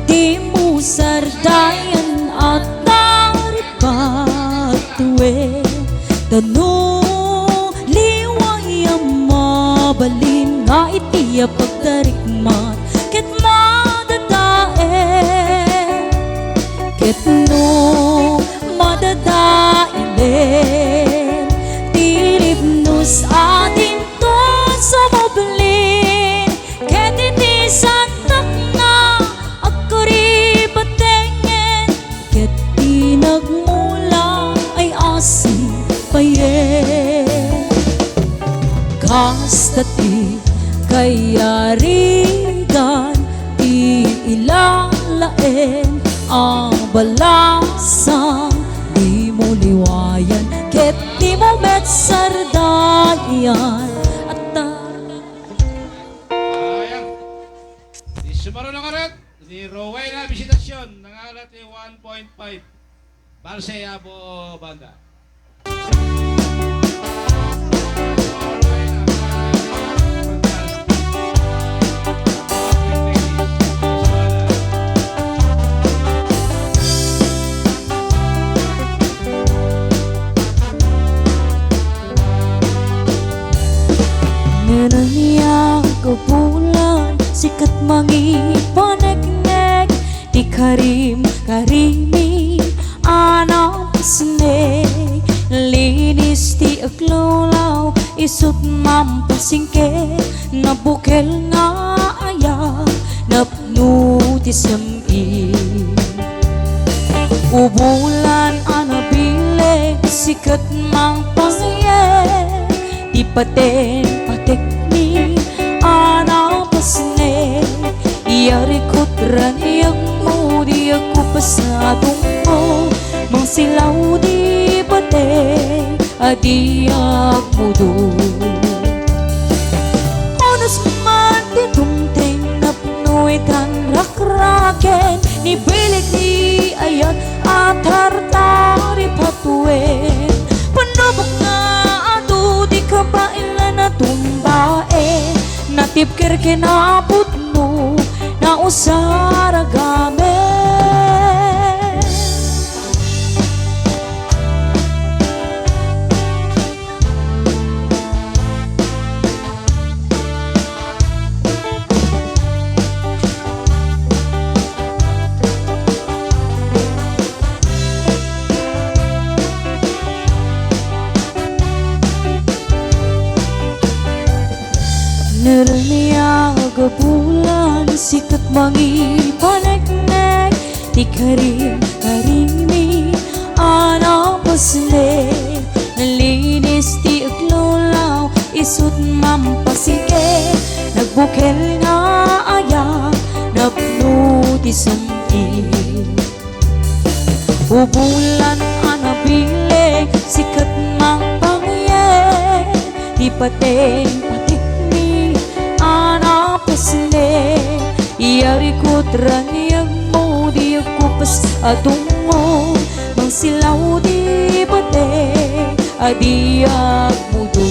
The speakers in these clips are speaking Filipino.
di mo sardayan at naripatuwe tanu liwayang mabalin nga itiya pagdarikmat ket madadae ket no madadainen tilipnos atin to sa mabalin ket iti santak na agkari batengen ket di nagmula ay asi payen kastati kayarigan ti ilalaen ang balasang di mo liwayan ket di mo met sardayan at Ayan. Di sumaro na karet ni Rowena Visitasyon nangalat ni 1.5 Balse Abo Banda. Ngananiya kabulan sikat mangipanagnek di karimi anang pasnek linis ti aglolaw isut mampasingke nabukel nga aya napno ti sami ubulan anabile sikat mang pasiyek di paten patekni anang pasne iarikot raniyang mo di ako pasadong mo mang silaw di pate adiag mo do onas man ditungteng napnoy kan rakraken ni bilik ni ayat at hartari patuwen panabok nga kabailan na tumbae natipker kinapot mo na usara gamit Naraniya gabulan sikat mangipanagnek di karimi anang pasnek nalinis ti aglolaw isut mampasike nagbukel nga aya napno ti santi ubulan anabile sikat mang pangye di pateng pasne iarikot raniyag mo di ako pasadong mo mang silaw di bate adiag mo do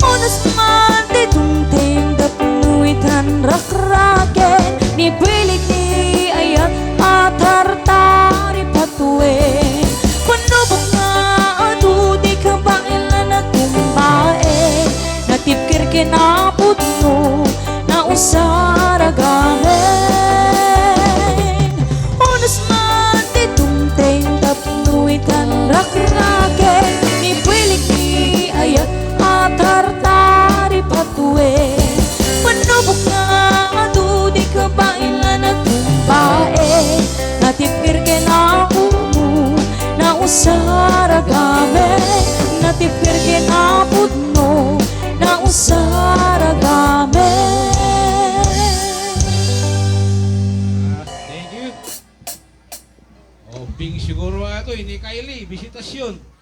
onas man di tungteng dapnuitan rakraken ni bilik ni ayat at hartari patuwen panubok nga adu di kabailan na tumbae natipkir kinapot mo na usara gamen onas man ditungteng tapnuitan rakraken ni bilik ni ayat at hartari patuwen panubok nga adu di kabailan na tumbae natipkir kinapot mo na usara gamen natipkir kinapot mo na usara gamen. Thank you. O, Bing siguro ito, ini Kylie, Visitasyon.